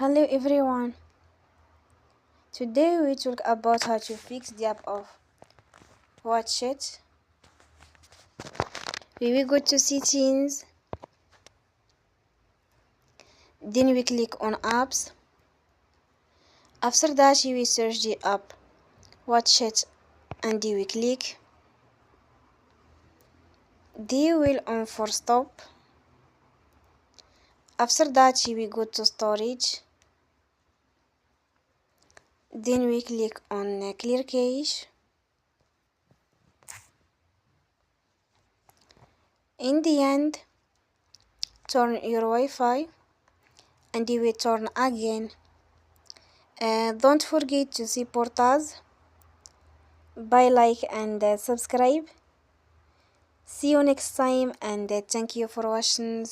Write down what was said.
Hello everyone. Today we talk about how to fix the app of WatchIt. We will go to settings, then we click on apps. After that we search the app WatchIt and we click. They will on for stop. After that we go to storage. Then we click on clear cache. In the end, turn your Wi-Fi and you will turn again. Don't forget to support us by like and subscribe. See you next time and thank you for watching.